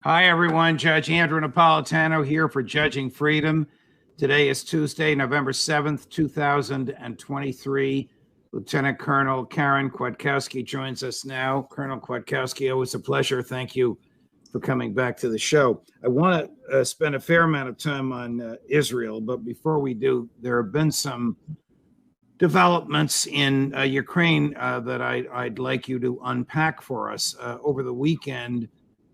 Hi, everyone. Judge Andrew Napolitano here for Judging Freedom. Today is Tuesday, November 7th, 2023. Lieutenant Colonel Karen Kwiatkowski joins us now. Colonel Kwiatkowski, always a pleasure. Thank you for coming back to the show. I want to spend a fair amount of time on Israel, but before we do, there have been some developments in Ukraine that I'd like you to unpack for us. Over the weekend,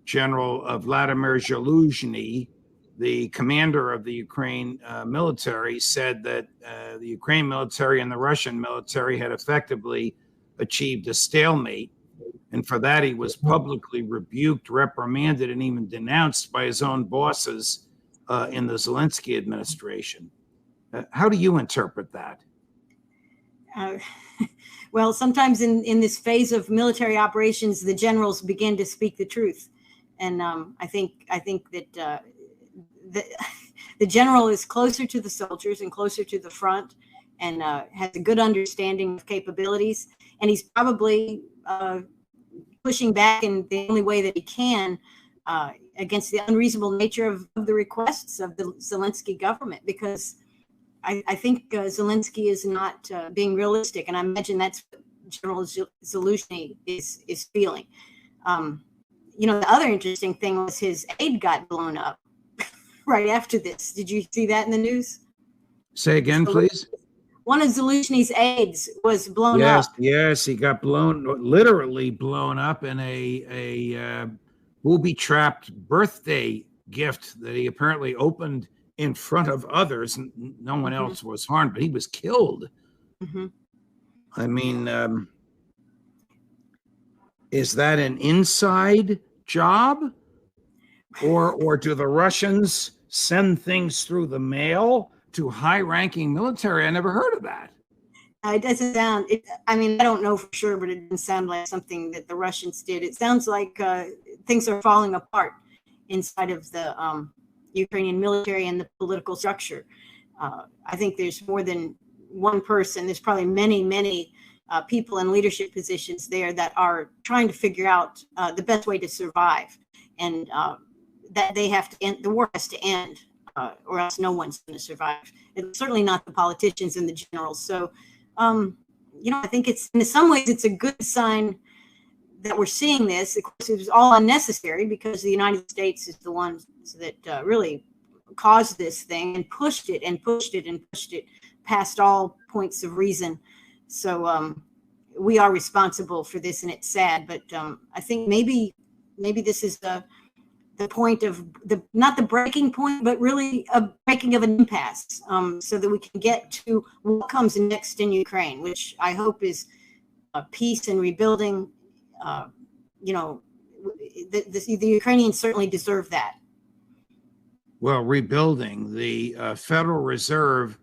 General Vladimir Zaluzhny, the commander of the Ukraine military, said that the Ukraine military and the Russian military had effectively achieved a stalemate. And for that, he was publicly rebuked, reprimanded, and even denounced by his own bosses in the Zelensky administration. How do you interpret that? Well, sometimes in this phase of military operations, the generals begin to speak the truth. And I think that the general is closer to the soldiers and closer to the front and has a good understanding of capabilities. And he's probably pushing back in the only way that he can against the unreasonable nature of the requests of the Zelensky government, because I think Zelensky is not being realistic. And I imagine that's what General Zaluzhny is feeling. The other interesting thing was his aide got blown up right after this. Did you see that in the news? Say again, please. One of Zaluzhny's aides was blown up. Yes, he got literally blown up in a booby-trapped birthday gift that he apparently opened in front of others. No one else was harmed, but he was killed. I mean, is that an inside job, or do the Russians send things through the mail to high-ranking military? I never heard of that. It doesn't sound. I don't know for sure, but it didn't sound like something that the Russians did. It sounds like things are falling apart inside of the Ukrainian military and the political structure. I think there's more than one person. There's probably many people in leadership positions there that are trying to figure out the best way to survive, and that they have to end. The war has to end, or else no one's going to survive. It's certainly not the politicians and the generals. So, I think in some ways it's a good sign that we're seeing this. Of course, it was all unnecessary because the United States is the ones that really caused this thing and pushed it past all points of reason. So we are responsible for this, and it's sad. But I think maybe this is the point of not the breaking point, but really a breaking of an impasse, so that we can get to what comes next in Ukraine, which I hope is peace and rebuilding. The Ukrainians certainly deserve that. Well, rebuilding, the Federal Reserve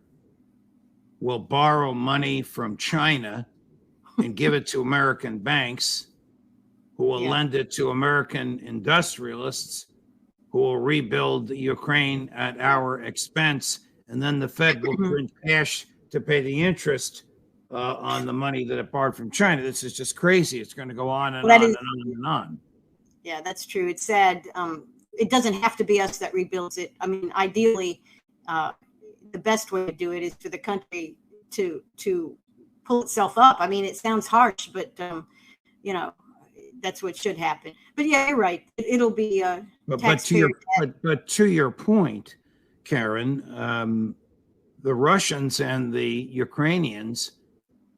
will borrow money from China and give it to American banks, who will lend it to American industrialists, who will rebuild Ukraine at our expense. And then the Fed will print cash to pay the interest on the money that it borrowed from China. This is just crazy. It's going to go on and on and on and on. Yeah, that's true. It's sad. It doesn't have to be us that rebuilds it. Ideally, the best way to do it is for the country to pull itself up. It sounds harsh, but that's what should happen. But yeah, you're right. It'll be but to your point, Karen, the Russians and the Ukrainians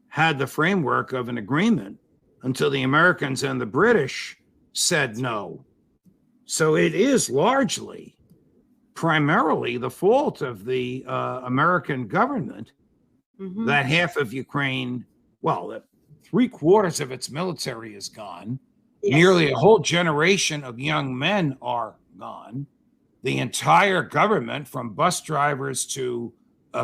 had the framework of an agreement until the Americans and the British said no. So it is primarily the fault of the American government that half of Ukraine, that 3/4 of its military is gone. Yes. Nearly a whole generation of young men are gone. The entire government, from bus drivers to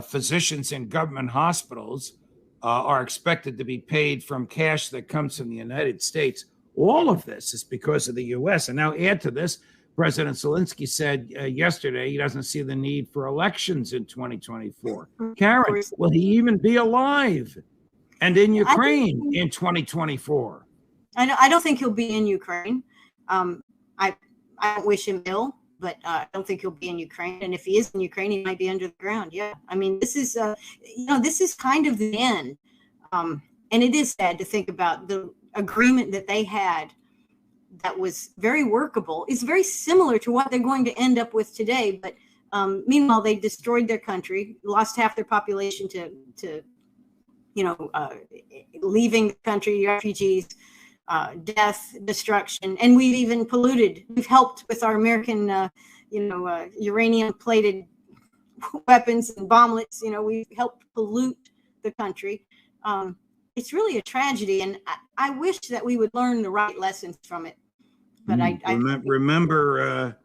physicians in government hospitals, are expected to be paid from cash that comes from the United States. All of this is because of the U.S. And now add to this, President Zelensky said yesterday he doesn't see the need for elections in 2024. Karen, will he even be alive and in Ukraine in 2024? I don't think he'll be in Ukraine. I don't wish him ill, but I don't think he'll be in Ukraine. And if he is in Ukraine, he might be under the ground. Yeah, I mean, this is, this is kind of the end. And it is sad to think about the agreement that they had that was very workable. It's very similar to what they're going to end up with today. But meanwhile, they destroyed their country, lost half their population to leaving the country, refugees, death, destruction, and we've even polluted. We've helped with our American, uranium-plated weapons and bomblets. We've helped pollute the country. It's really a tragedy, and I wish that we would learn the right lessons from it. But I remember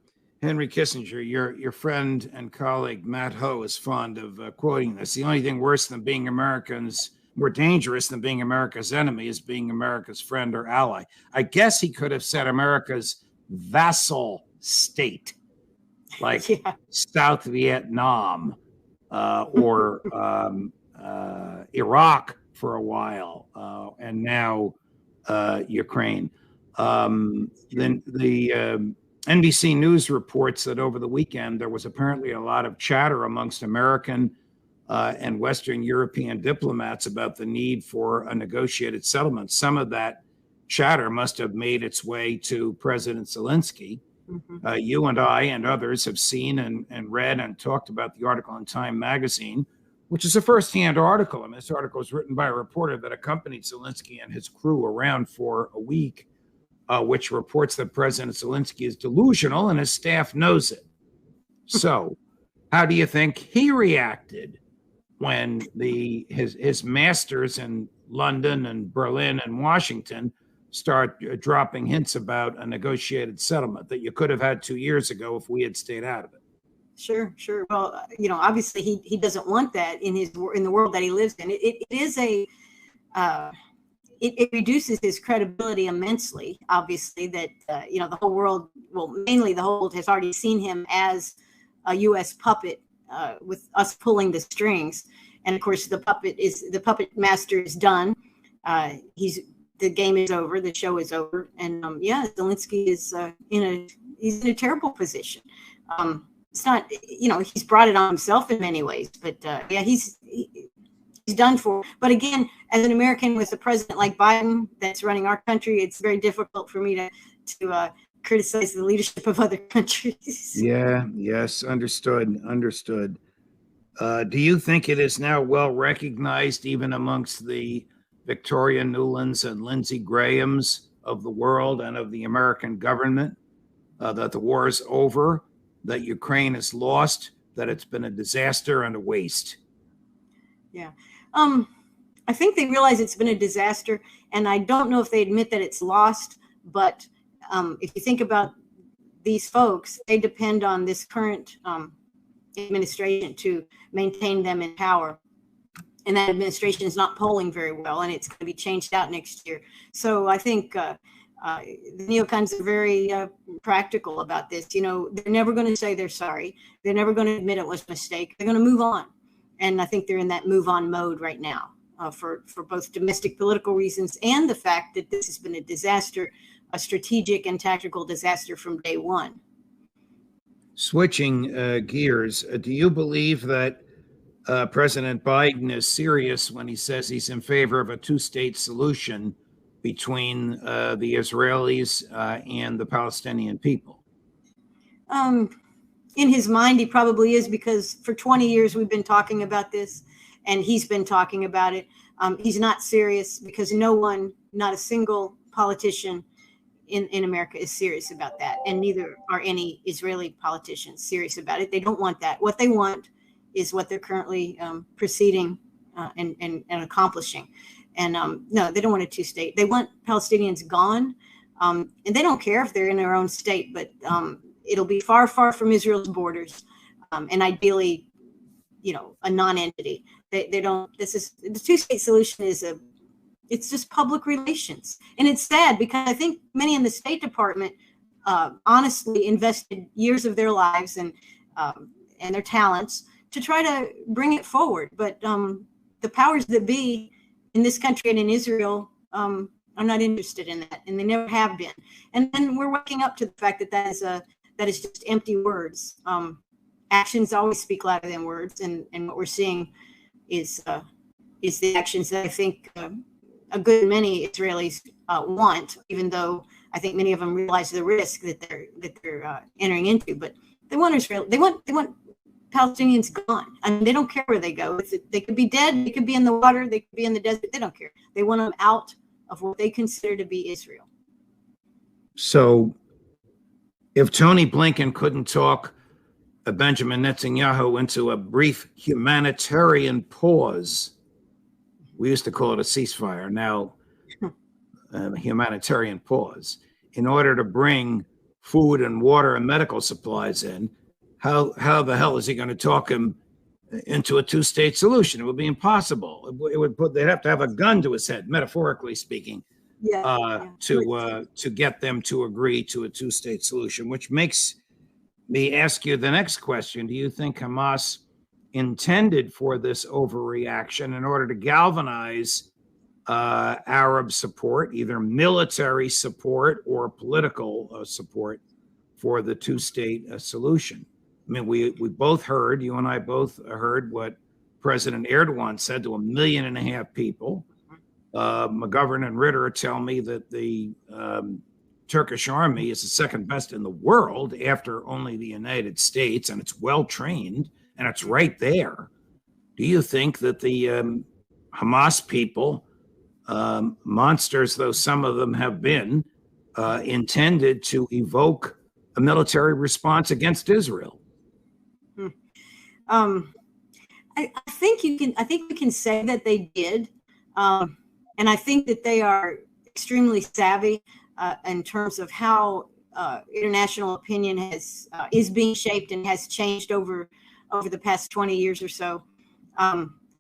Henry Kissinger, your friend and colleague Matt Ho is fond of quoting this. The only thing worse than being Americans, more dangerous than being America's enemy, is being America's friend or ally. I guess he could have said America's vassal state, like South Vietnam or Iraq for a while, and now Ukraine. Then the NBC News reports that over the weekend there was apparently a lot of chatter amongst American and Western European diplomats about the need for a negotiated settlement. Some of that chatter must have made its way to President Zelensky. Mm-hmm. You and I and others have seen and read and talked about the article in Time magazine, which is a first-hand article. I mean, this article was written by a reporter that accompanied Zelensky and his crew around for a week, which reports that President Zelensky is delusional and his staff knows it. So how do you think he reacted when his masters in London and Berlin and Washington start dropping hints about a negotiated settlement that you could have had 2 years ago if we had stayed out of it? Sure. Well, obviously he doesn't want that in the world that he lives in. It is it reduces his credibility immensely. Obviously, that the whole world, well, mainly the whole world, has already seen him as a U.S. puppet, with us pulling the strings. And of course, the puppet master is done. The game is over. The show is over. And Zelensky is he's in a terrible position. It's not, he's brought it on himself in many ways, but he's done for. But again, as an American with a president like Biden that's running our country, it's very difficult for me to criticize the leadership of other countries. Yeah. Yes. Understood. Do you think it is now well recognized, even amongst the Victoria Nulands and Lindsey Grahams of the world and of the American government, that the war is over, that Ukraine is lost, that it's been a disaster and a waste? Yeah. I think they realize it's been a disaster, and I don't know if they admit that it's lost, but if you think about these folks, they depend on this current administration to maintain them in power. And that administration is not polling very well, and it's going to be changed out next year. So I think the neocons are very practical about this. They're never going to say they're sorry. They're never going to admit it was a mistake. They're going to move on. And I think they're in that move on mode right now for both domestic political reasons and the fact that this has been a disaster, a strategic and tactical disaster from day one. Switching gears, do you believe that President Biden is serious when he says he's in favor of a two-state solution between the Israelis and the Palestinian people? In his mind, he probably is, because for 20 years we've been talking about this, and he's been talking about it. He's not serious because no one, not a single politician in America is serious about that, and neither are any Israeli politicians serious about it. They don't want that. What they want is what they're currently proceeding and accomplishing. And no, they don't want a two-state. They want Palestinians gone, and they don't care if they're in their own state, but it'll be far, far from Israel's borders, and ideally, a non-entity. They don't. This is the two-state solution is it's just public relations, and it's sad because I think many in the State Department honestly invested years of their lives and their talents to try to bring it forward. But the powers that be in this country and in Israel, I are not interested in that, and they never have been. And then we're waking up to the fact that that is just empty words. Actions always speak louder than words, and what we're seeing is the actions that I think a good many Israelis want, even though I think many of them realize the risk that they're entering into. But they want Israel. They want Palestinians gone. I mean, they don't care where they go. They could be dead. They could be in the water. They could be in the desert. They don't care. They want them out of what they consider to be Israel. So, if Tony Blinken couldn't talk Benjamin Netanyahu into a brief humanitarian pause, we used to call it a ceasefire, now a humanitarian pause, in order to bring food and water and medical supplies in, how the hell is he going to talk him into a two-state solution? It would be impossible. They'd have to have a gun to his head, metaphorically speaking, to get them to agree to a two-state solution, which makes me ask you the next question. Do you think Hamas intended for this overreaction in order to galvanize Arab support, either military support or political support for the two-state solution? I mean, we both heard, you and I both heard what President Erdogan said to 1.5 million people. McGovern and Ritter tell me that the Turkish army is the second best in the world after only the United States, and it's well trained and it's right there. Do you think that the Hamas people, monsters though some of them have been, intended to evoke a military response against Israel? I think we can say that they did, and I think that they are extremely savvy in terms of how international opinion is being shaped and has changed over the past 20 years or so.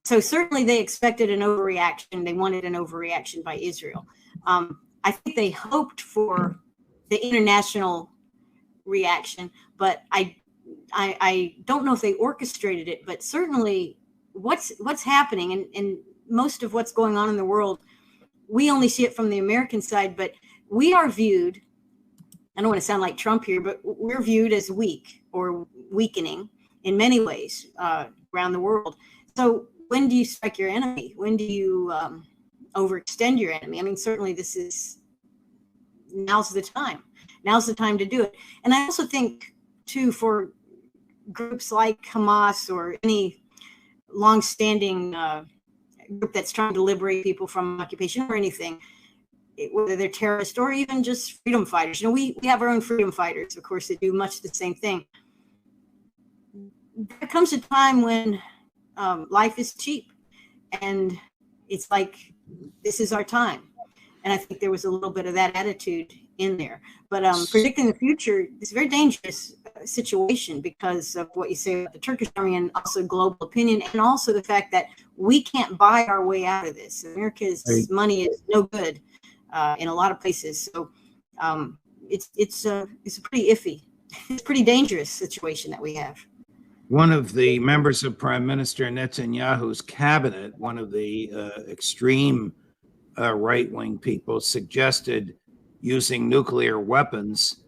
So certainly they expected an overreaction. They wanted an overreaction by Israel. I think they hoped for the international reaction, but I don't know if they orchestrated it. But certainly what's happening and most of what's going on in the world, we only see it from the American side, but we are viewed, I don't want to sound like Trump here, but we're viewed as weak or weakening in many ways around the world. So when do you strike your enemy? When do you overextend your enemy? I mean, certainly now's the time. Now's the time to do it. And I also think, too, for groups like Hamas or any longstanding group that's trying to liberate people from occupation or anything, whether they're terrorists or even just freedom fighters. We have our own freedom fighters, of course, that do much the same thing. There comes a time when life is cheap, and it's like, this is our time. And I think there was a little bit of that attitude in there. But predicting the future is a very dangerous situation because of what you say about the Turkish army and also global opinion, and also the fact that we can't buy our way out of this. America's money is no good in a lot of places. So it's a pretty iffy, it's a pretty dangerous situation that we have. One of the members of Prime Minister Netanyahu's cabinet, one of the extreme right-wing people, suggested using nuclear weapons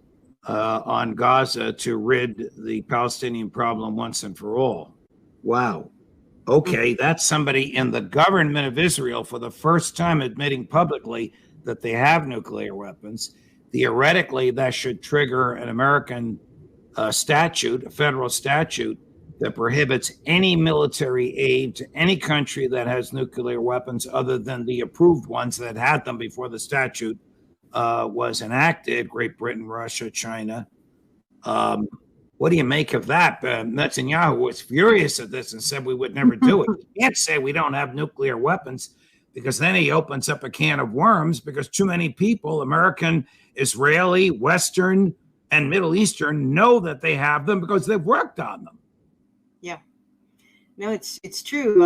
on Gaza to rid the Palestinian problem once and for all. Wow. Okay, that's somebody in the government of Israel for the first time admitting publicly that they have nuclear weapons. Theoretically, that should trigger an American statute, a federal statute, that prohibits any military aid to any country that has nuclear weapons other than the approved ones that had them before the statute was enacted: Great Britain, Russia, China. What do you make of that? Netanyahu was furious at this and said we would never do it. You can't say we don't have nuclear weapons, because then he opens up a can of worms, because too many people, American, Israeli, Western, and Middle Eastern, know that they have them because they've worked on them. Yeah. No, it's true.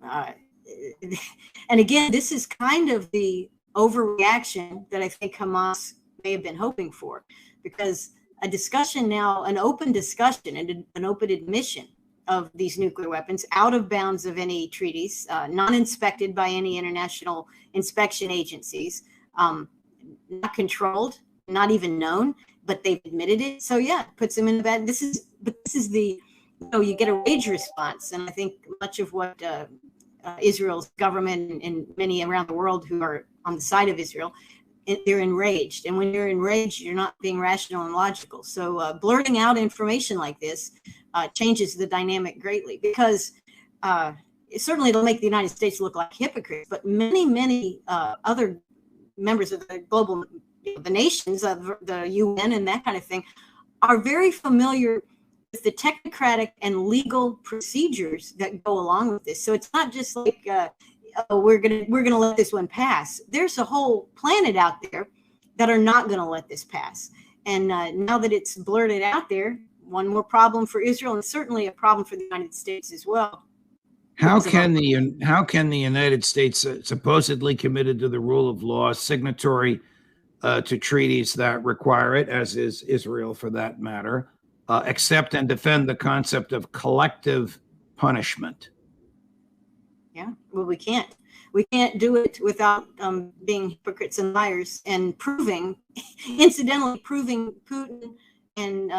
And again, this is kind of the overreaction that I think Hamas may have been hoping for, because a discussion now, an open discussion and an open admission of these nuclear weapons out of bounds of any treaties, non-inspected by any international inspection agencies, not controlled, not even known, but they've admitted it. So yeah, it puts them in a bad. This is the, you get a rage response, and I think much of what Israel's government and many around the world who are on the side of Israel, they're enraged. And when you're enraged, you're not being rational and logical. So blurting out information like this changes the dynamic greatly, because certainly it'll make the United States look like hypocrites, but many other members of the global, the nations of the UN and that kind of thing are very familiar with the technocratic and legal procedures that go along with this. So it's not just like, oh, we're gonna let this one pass. There's a whole planet out there that are not going to let this pass. And now that it's blurted out there, one more problem for Israel, and certainly a problem for the United States as well. How can the United States, supposedly committed to the rule of law, signatory to treaties that require it, as is Israel for that matter, accept and defend the concept of collective punishment? Yeah, well, we can't. We can't do it without being hypocrites and liars and incidentally proving Putin and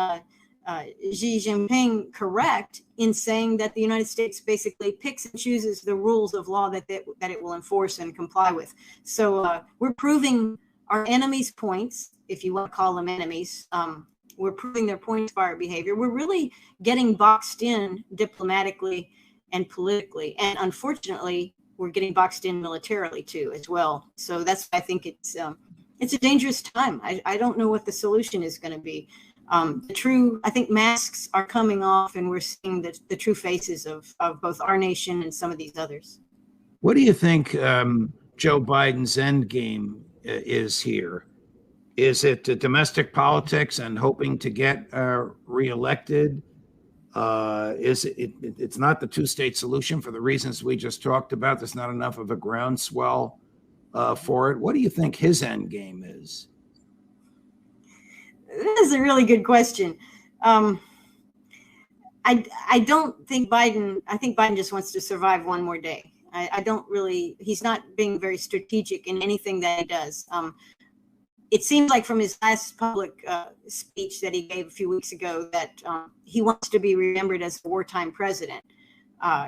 Xi Jinping correct in saying that the United States basically picks and chooses the rules of law that it will enforce and comply with. So we're proving our enemies' points, if you want to call them enemies. We're proving their points by our behavior. We're really getting boxed in diplomatically and politically, and unfortunately, we're getting boxed in militarily too, as well. So that's why I think it's a dangerous time. I don't know what the solution is going to be. I think masks are coming off, and we're seeing the true faces of both our nation and some of these others. What do you think Joe Biden's end game is here? Is it domestic politics and hoping to get reelected? It's not the two-state solution for the reasons we just talked about. There's not enough of a groundswell for it. What do you think his end game is? This is a really good question. I don't think Biden. I think Biden just wants to survive one more day. I don't really. He's not being very strategic in anything that he does. It seems like from his last public speech that he gave a few weeks ago that he wants to be remembered as a wartime president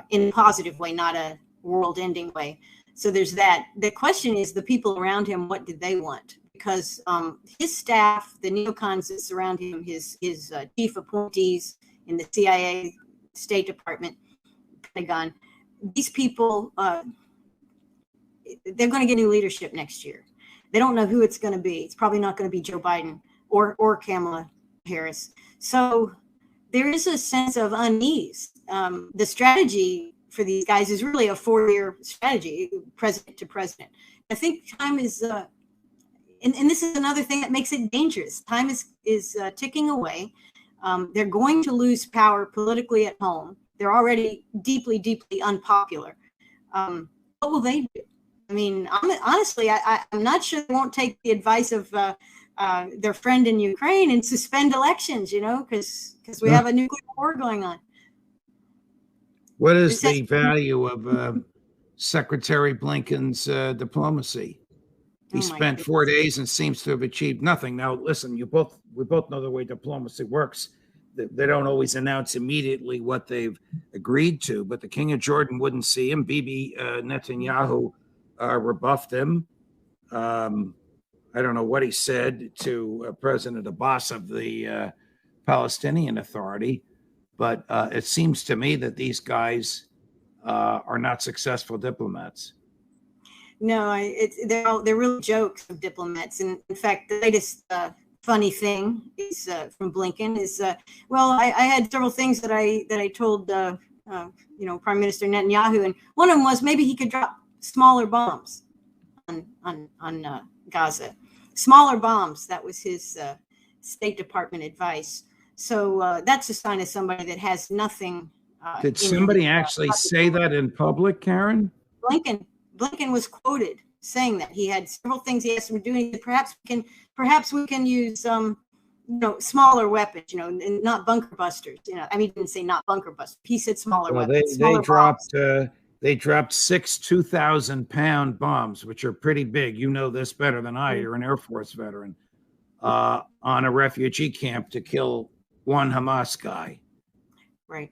in a positive way, not a world-ending way. So there's that. The question is, the people around him, what did they want? Because his staff, the neocons that surround him, his chief appointees in the CIA, State Department, Pentagon, these people, they're going to get new leadership next year. They don't know who it's going to be. It's probably not going to be Joe Biden or Kamala Harris. So there is a sense of unease. The strategy for these guys is really a 4-year strategy, president to president. I think time is, and this is another thing that makes it dangerous. Time is ticking away. They're going to lose power politically at home. They're already deeply, deeply unpopular. What will they do? I mean, honestly, I'm not sure they won't take the advice of their friend in Ukraine and suspend elections, because we have a nuclear war going on. What is the value of Secretary Blinken's diplomacy? He spent 4 days and seems to have achieved nothing. Now, listen, we both know the way diplomacy works. They don't always announce immediately what they've agreed to, but the King of Jordan wouldn't see him. Bibi Netanyahu rebuffed him. I don't know what he said to President Abbas of the Palestinian Authority, but it seems to me that these guys are not successful diplomats. No, they're really jokes of diplomats. And in fact, the latest funny thing is from Blinken is, I had several things that I told Prime Minister Netanyahu, and one of them was maybe he could drop smaller bombs on Gaza. Smaller bombs. That was his State Department advice. So that's a sign of somebody that has nothing. Did somebody actually say that in public, Karen? Blinken was quoted saying that he had several things he asked him to do. And perhaps we can use smaller weapons, and not bunker busters. I mean, he didn't say not bunker busters. He said smaller weapons. They They dropped 6 2,000-pound bombs, which are pretty big. You know this better than I. You're an Air Force veteran. On a refugee camp to kill one Hamas guy. Right.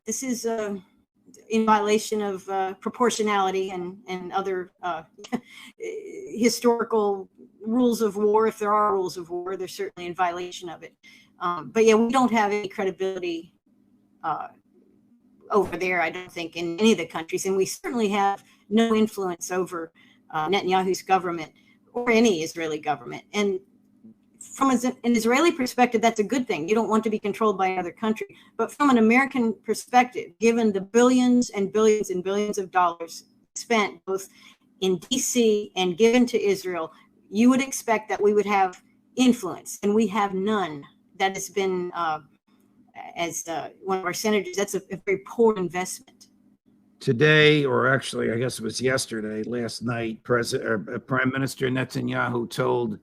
This is in violation of proportionality and other historical rules of war. If there are rules of war, they're certainly in violation of it. But yeah, we don't have any credibility over there, I don't think, in any of the countries. And we certainly have no influence over Netanyahu's government or any Israeli government. And from an Israeli perspective, that's a good thing. You don't want to be controlled by another country. But from an American perspective, given the billions and billions and billions of dollars spent both in DC and given to Israel, you would expect that we would have influence, and we have none. That has been, as one of our senators, that's a very poor investment. Today, or actually, I guess it was yesterday, last night, Prime Minister Netanyahu told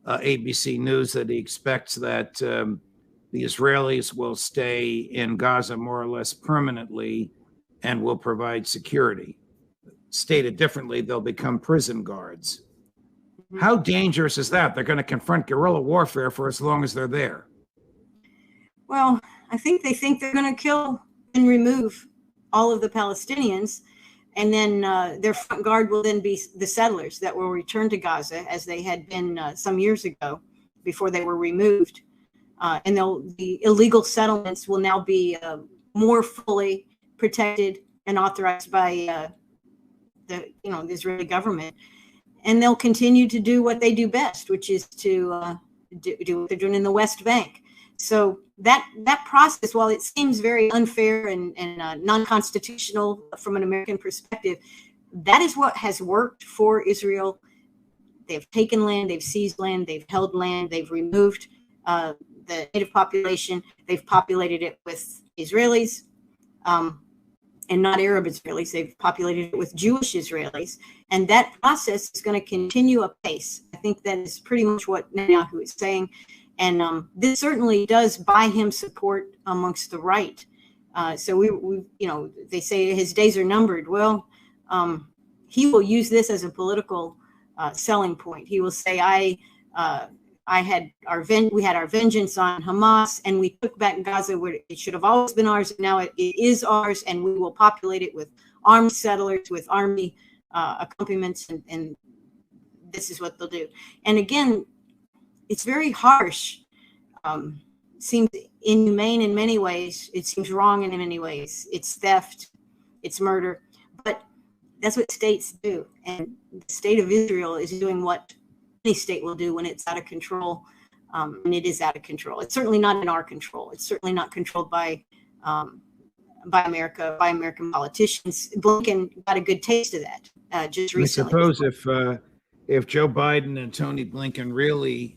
ABC News that he expects that the Israelis will stay in Gaza more or less permanently and will provide security. Stated differently, they'll become prison guards. How dangerous is that? They're going to confront guerrilla warfare for as long as they're there. Well, I think they think they're going to kill and remove all of the Palestinians, and then their front guard will then be the settlers that will return to Gaza, as they had been some years ago before they were removed. And the illegal settlements will now be more fully protected and authorized by the Israeli government. And they'll continue to do what they do best, which is to do what they're doing in the West Bank. So that process, while it seems very unfair and non-constitutional from an American perspective, that is what has worked for Israel. They've taken land, they've seized land, they've held land, they've removed the native population, they've populated it with Israelis, and not Arab Israelis. They've populated it with Jewish Israelis. And that process is going to continue apace. I think that is pretty much what Netanyahu is saying. And this certainly does buy him support amongst the right. So we they say his days are numbered. Well, he will use this as a political selling point. He will say, we had our vengeance on Hamas, and we took back Gaza where it should have always been ours. Now it is ours, and we will populate it with armed settlers, with army accompaniments, and this is what they'll do. And again, it's very harsh. Seems inhumane in many ways. It seems wrong in many ways. It's theft, it's murder, but that's what states do. And the state of Israel is doing what any state will do when it's out of control, and it is out of control. It's certainly not in our control. It's certainly not controlled by America, by American politicians. Blinken got a good taste of that just recently. I suppose if Joe Biden and Tony Blinken really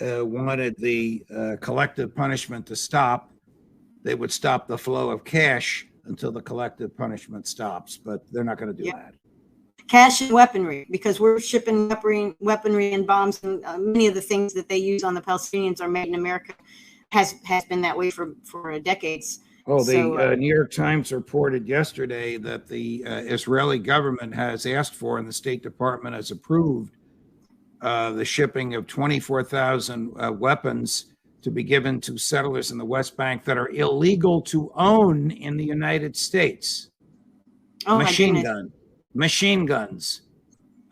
wanted the collective punishment to stop, they would stop the flow of cash until the collective punishment stops. But they're not going to do that. Cash and weaponry, because we're shipping weaponry and bombs, and many of the things that they use on the Palestinians are made in America. Has been that way for decades. Oh, the New York Times reported yesterday that the Israeli government has asked for, and the State Department has approved, the shipping of 24,000 weapons to be given to settlers in the West Bank that are illegal to own in the United States. Oh, machine guns,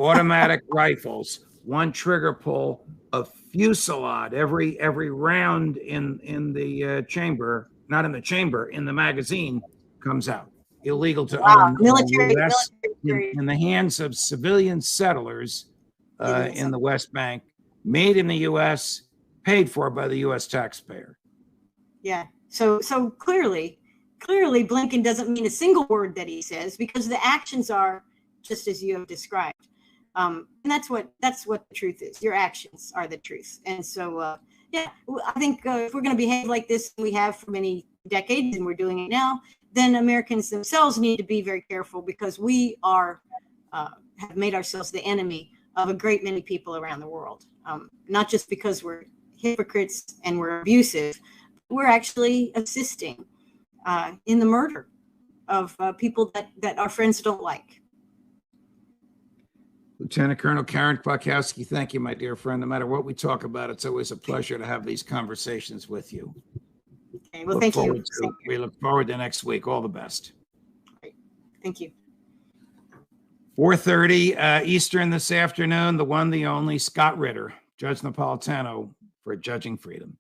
automatic rifles, one trigger pull, a fusillade every round in the chamber, not in the chamber, in the magazine comes out. Illegal to own military in the hands of civilian settlers in the West Bank, made in the U.S., paid for by the U.S. taxpayer. Yeah. So clearly Blinken doesn't mean a single word that he says, because the actions are just as you have described. And that's what the truth is. Your actions are the truth. And so, I think if we're going to behave like this, we have for many decades, and we're doing it now, then Americans themselves need to be very careful, because we have made ourselves the enemy of a great many people around the world. Not just because we're hypocrites and we're abusive, we're actually assisting in the murder people that our friends don't like. Lieutenant Colonel Karen Kwiatkowski, thank you, my dear friend. No matter what we talk about, it's always a pleasure to have these conversations with you. Okay, well, thank you. We look forward to next week. All the best. Great. Thank you. 4:30 Eastern this afternoon, the one, the only Scott Ritter, Judge Napolitano for Judging Freedom.